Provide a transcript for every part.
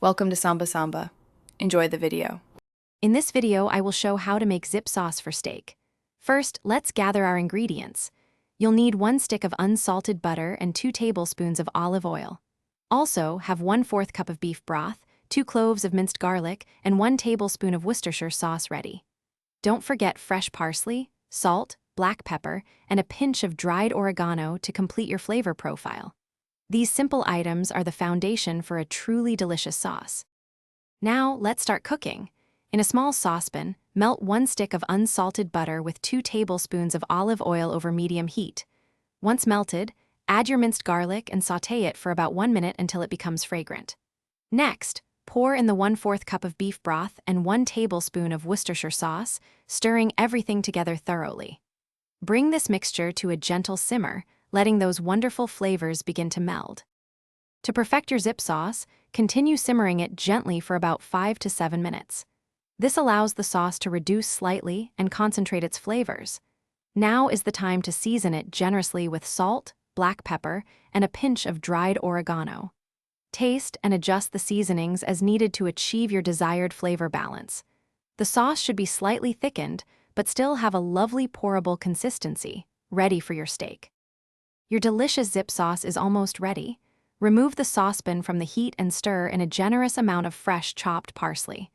Welcome to Samba Samba. Enjoy the video. In this video, I will show how to make zip sauce for steak. First, let's gather our ingredients. You'll need 1 stick of unsalted butter and 2 tablespoons of olive oil. Also, have 1/4 cup of beef broth, 2 cloves of minced garlic, and 1 tablespoon of Worcestershire sauce ready. Don't forget fresh parsley, salt, black pepper, and a pinch of dried oregano to complete your flavor profile. These simple items are the foundation for a truly delicious sauce. Now, let's start cooking. In a small saucepan, melt 1 stick of unsalted butter with 2 tablespoons of olive oil over medium heat. Once melted, add your minced garlic and sauté it for about 1 minute until it becomes fragrant. Next, pour in the 1/4 cup of beef broth and 1 tablespoon of Worcestershire sauce, stirring everything together thoroughly. Bring this mixture to a gentle simmer, letting those wonderful flavors begin to meld. To perfect your zip sauce, continue simmering it gently for about 5 to 7 minutes. This allows the sauce to reduce slightly and concentrate its flavors. Now is the time to season it generously with salt, black pepper, and a pinch of dried oregano. Taste and adjust the seasonings as needed to achieve your desired flavor balance. The sauce should be slightly thickened, but still have a lovely pourable consistency, ready for your steak. Your delicious zip sauce is almost ready. Remove the saucepan from the heat and stir in a generous amount of fresh chopped parsley.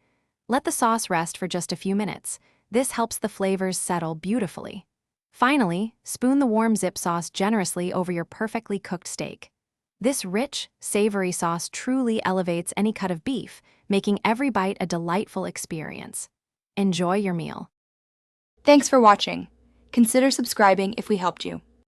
Let the sauce rest for just a few minutes. This helps the flavors settle beautifully. Finally, spoon the warm zip sauce generously over your perfectly cooked steak. This rich, savory sauce truly elevates any cut of beef, making every bite a delightful experience. Enjoy your meal. Thanks for watching. Consider subscribing if we helped you.